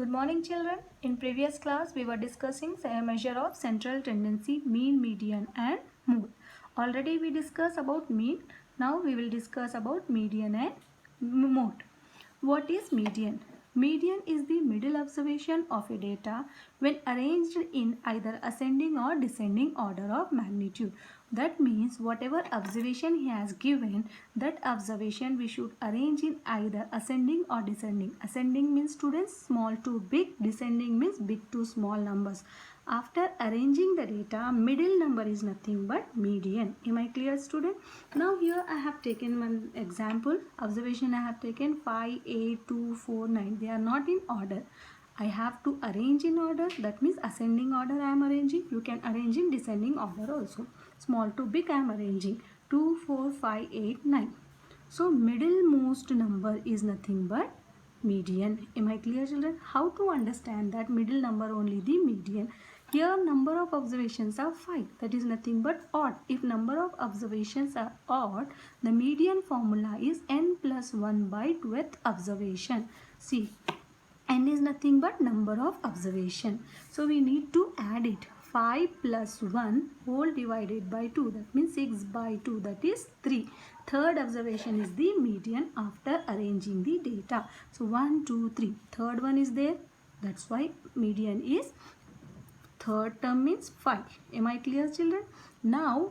Good morning children. In previous class we were discussing a measure of central tendency, mean, median and mode. Already we discussed about mean. Now we will discuss about median and mode. What is median? Median is the middle observation of a data when arranged in either ascending or descending order of magnitude. That means whatever observation he has given, that observation we should arrange in either ascending or descending. Ascending means students small to big, descending means big to small numbers. After arranging the data, middle number is nothing but median. Am I clear, student? Now here I have taken one example. Observation I have taken 5, 8, 2, 4, 9. They are not in order. I have to arrange in order. That means ascending order I am arranging. You can arrange in descending order also. Small to big I am arranging. 2, 4, 5, 8, 9. So middlemost number is nothing but median. Am I clear, children? How to understand that middle number only the median? Here number of observations are 5. That is nothing but odd. If number of observations are odd, the median formula is n plus 1 by 12th observation. See, n is nothing but number of observation. So we need to add it. 5 plus 1 whole divided by 2. That means 6 by 2. That is 3. Third observation is the median after arranging the data. So 1, 2, 3. Third one is there. That's why median is third term means 5. Am I clear, children? Now,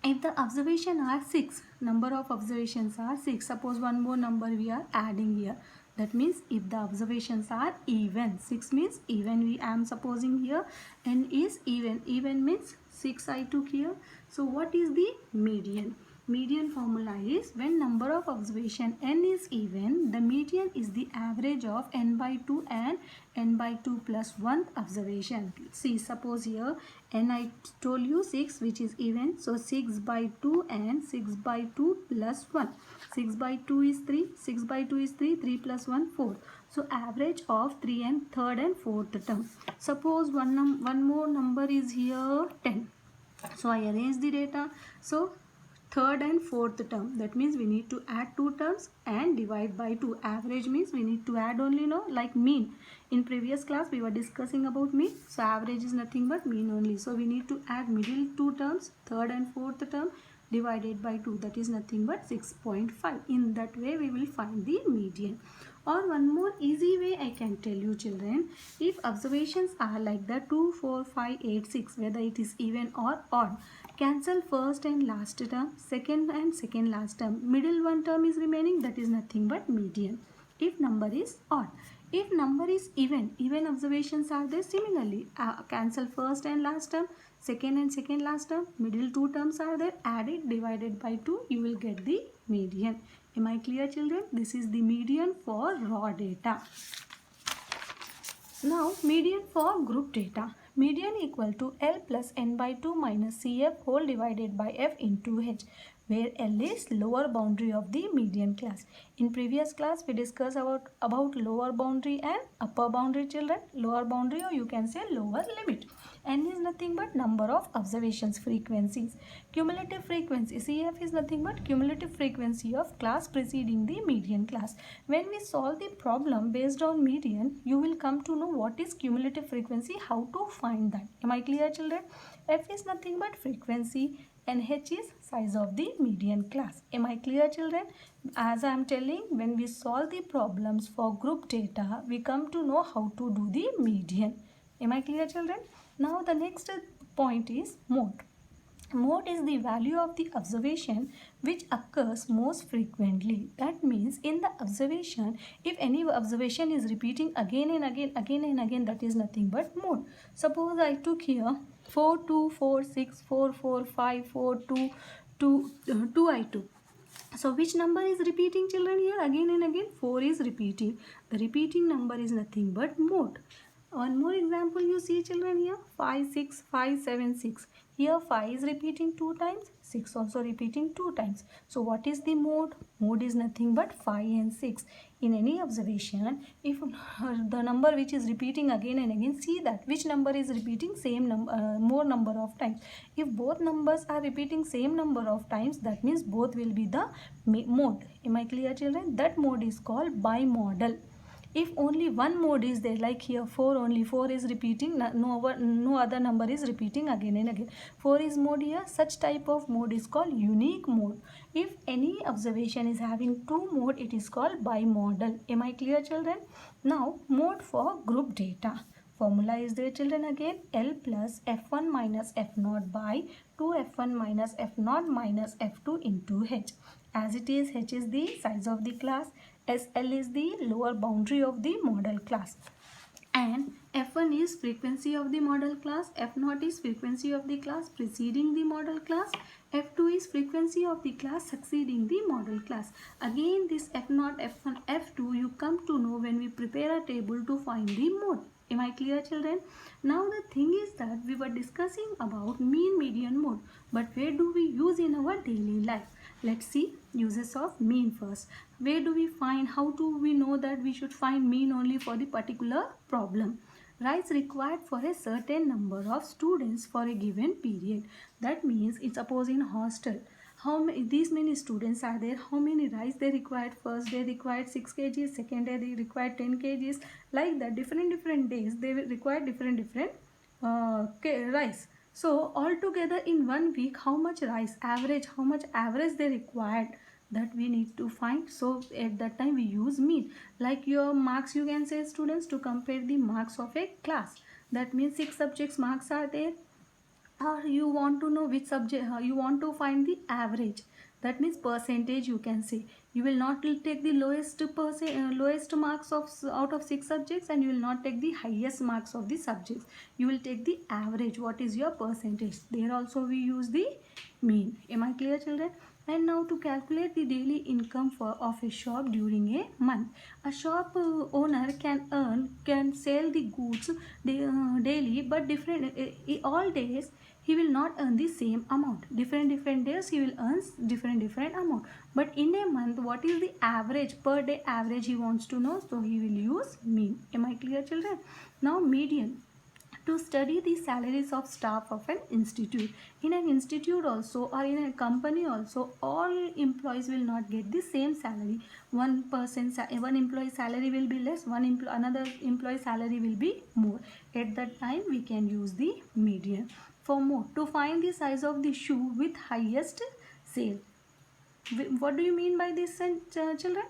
if the observation are 6, number of observations are 6. Suppose one more number we are adding here. That means if the observations are even, 6 means even, I am supposing here n is even. Even means 6 I took here. So what is the median? Median formula is when number of observation n is even, the median is the average of n by 2 and n by 2 plus 1 observation. See, suppose here n I told you 6 which is even. So 6 by 2 and 6 by 2 plus 1. 6 by 2 is 3. 6 by 2 is 3. 3 plus 1 4. So average of 3 and third and fourth term. Suppose one more number is here 10. So I arrange the data. So third and fourth term, that means we need to add 2 terms and divide by 2. Average means we need to add only, no, like mean. In previous class we were discussing about mean. So average is nothing but mean only. So we need to add middle 2 terms, third and fourth term divided by 2. That is nothing but 6.5. In that way we will find the median. Or one more easy way I can tell you, children. If observations are like the 2, 4, 5, 8, 6, whether it is even or odd, cancel first and last term, second and second last term. Middle one term is remaining, that is nothing but median. If number is odd. If number is even, even observations are there similarly. Cancel first and last term, second and second last term, middle 2 terms are there, add it, divided by 2, you will get the median. Am I clear, children? This is the median for raw data. Now, median for group data. Median equal to L plus N by 2 minus CF whole divided by F into H, where L is lower boundary of the median class. In previous class, we discussed about lower boundary and upper boundary, children. Lower boundary, or you can say lower limit. N is nothing but number of observations, frequencies. Cumulative frequency, CF is nothing but cumulative frequency of class preceding the median class. When we solve the problem based on median, you will come to know what is cumulative frequency, how to find that. Am I clear, children? F is nothing but frequency and H is size of the median class. Am I clear, children? As I am telling, when we solve the problems for group data, we come to know how to do the median. Am I clear, children? Now the next point is mode. Mode is the value of the observation which occurs most frequently. That means in the observation, if any observation is repeating again and again, that is nothing but mode. Suppose I took here 4, 2, 4, 6, 4, 4, 5, 4, 2, 2 I took. So which number is repeating, children, here? Again and again 4 is repeating. The repeating number is nothing but mode. One more example you see, children, here 5, 6, 5, 7, 6. Here 5 is repeating 2 times, 6 also repeating 2 times. So what is the mode? Mode is nothing but 5 and 6. In any observation, if the number which is repeating again and again, see that which number is repeating same number, more number of times. If both numbers are repeating same number of times, that means both will be the mode. Am I clear, children? That mode is called bimodal. If only one mode is there, like here 4, only 4 is repeating, no other number is repeating again and again, 4 is mode here, such type of mode is called unique mode. If any observation is having two mode, it is called bimodal. Am I clear, children? Now mode for group data. Formula is there, children, again, L plus F1 minus F0 by 2F1 minus F0 minus F2 into H. As it is, H is the size of the class, SL is the lower boundary of the model class, and F1 is frequency of the model class, F0 is frequency of the class preceding the model class, F2 is frequency of the class succeeding the model class. Again, this F0, F1, F2 you come to know when we prepare a table to find the mode. Am I clear, children? Now the thing is that we were discussing about mean, median, mode, but where do we use in our daily life? Let's see uses of mean first. Where do we find, how do we know that we should find mean only for the particular problem? Rice required for a certain number of students for a given period. That means, it's suppose in hostel, how many, these many students are there, how many rice they required. First day required 6 kgs, second day they required 10 kgs, like that different days they will require different rice. So altogether in 1 week, how much rice average, how much average they required, that we need to find. So at that time we use mean. Like your marks, you can say, students, to compare the marks of a class. That means 6 subjects marks are there, or you want to know which subject, you want to find the average. That means percentage, you can say. You will not take the lowest marks of out of 6 subjects, and you will not take the highest marks of the subjects. You will take the average, what is your percentage. There also we use the mean. Am I clear, children? And now to calculate the daily income of a shop during a month. A shop owner can sell the goods daily, but all days he will not earn the same amount. Different days he will earn different amount. But in a month, what is the average, per day average he wants to know, so he will use mean. Am I clear, children? Now median. To study the salaries of staff of an institute. In an institute also, or in a company also, all employees will not get the same salary. One employee salary will be less, another employee salary will be more. At that time we can use the median. For more, to find the size of the shoe with highest sale. What do you mean by this, children?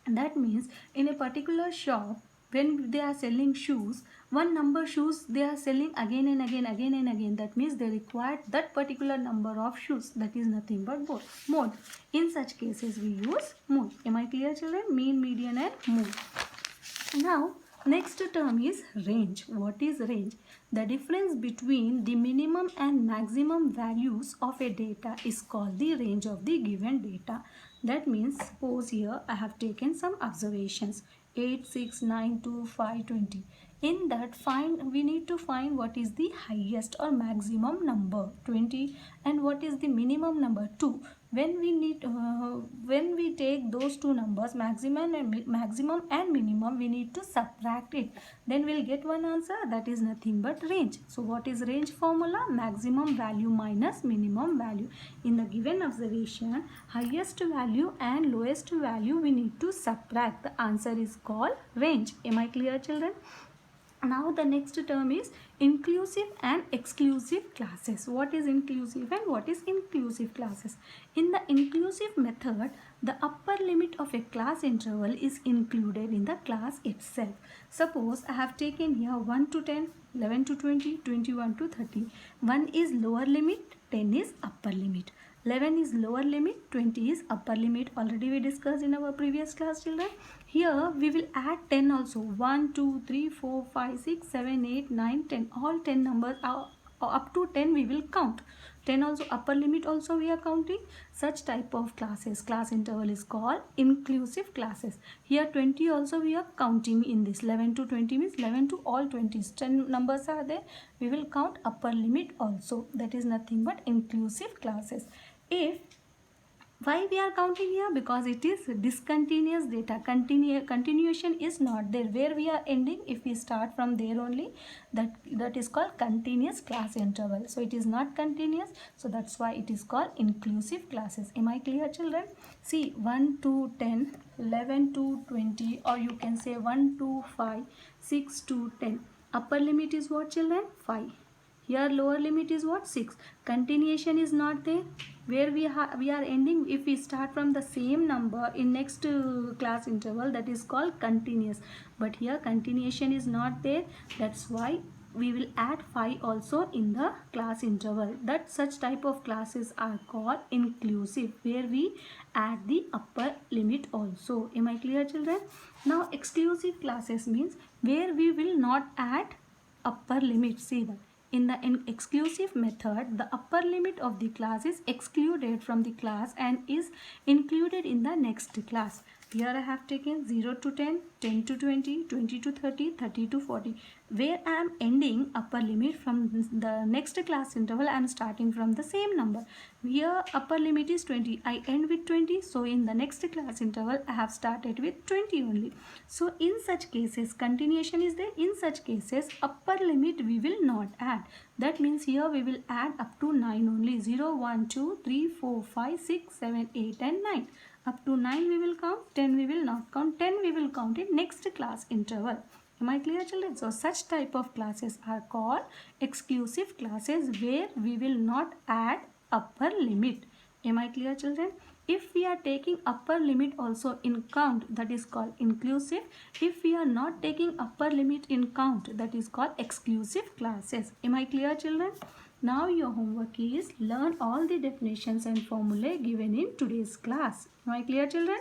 That means in a particular shop, when they are selling shoes, one number shoes they are selling again and again. That means they require that particular number of shoes. That is nothing but mode. In such cases we use mode. Am I clear, children? Mean, median and mode. Now next term is range. What is range? The difference between the minimum and maximum values of a data is called the range of the given data. That means, suppose here I have taken some observations, 8, 6, 9, 2, 5, 20. In that, we need to find what is the highest or maximum number, 20, and what is the minimum number, 2. When we take those two numbers, maximum and minimum, we need to subtract it. Then we'll get one answer, that is nothing but range. So what is range formula? Maximum value minus minimum value. In the given observation, highest value and lowest value we need to subtract. The answer is called range. Am I clear, children? Now the next term is inclusive and exclusive classes. What is inclusive and what is inclusive classes? In the inclusive method, the upper limit of a class interval is included in the class itself. Suppose I have taken here 1 to 10, 11 to 20, 21 to 30. 1 is lower limit, 10 is upper limit. 11 is lower limit, 20 is upper limit. Already we discussed in our previous class, children. Here we will add 10 also. 1, 2, 3, 4, 5, 6, 7, 8, 9, 10. All 10 numbers are up to 10 we will count. 10 also, upper limit also we are counting. Such type of classes, class interval is called inclusive classes. Here 20 also we are counting in this. 11 to 20 means 11 to all 20s. 10 numbers are there. We will count upper limit also. That is nothing but inclusive classes. If Why we are counting here? Because it is discontinuous data. Continuation is not there. Where we are ending, if we start from there only, that is called continuous class interval. So it is not continuous. So that's why it is called inclusive classes. Am I clear, children? See, 1 to 10, 11 to 20, or you can say 1 to 5, 6 to 10. Upper limit is what, children? 5. Here lower limit is what? 6. Continuation is not there. Where we are ending, if we start from the same number in next class interval, that is called continuous. But here continuation is not there. That's why we will add 5 also in the class interval. That such type of classes are called inclusive, where we add the upper limit also. Am I clear, children? Now exclusive classes means where we will not add upper limit. See that. In the exclusive method, the upper limit of the class is excluded from the class and is included in the next class. Here I have taken 0 to 10, 10 to 20, 20 to 30, 30 to 40. Where I am ending upper limit from the next class interval, I am starting from the same number. Here upper limit is 20. I end with 20. So in the next class interval, I have started with 20 only. So in such cases, continuation is there. In such cases, upper limit we will not add. That means here we will add up to 9 only. 0, 1, 2, 3, 4, 5, 6, 7, 8 and 9. Up to 9 we will count, 10 we will not count, 10 we will count in next class interval. Am I clear, children? So such type of classes are called exclusive classes, where we will not add upper limit. Am I clear, children? If we are taking upper limit also in count, that is called inclusive. If we are not taking upper limit in count, that is called exclusive classes. Am I clear, children? Now your homework is learn all the definitions and formulae given in today's class. Am I clear, children?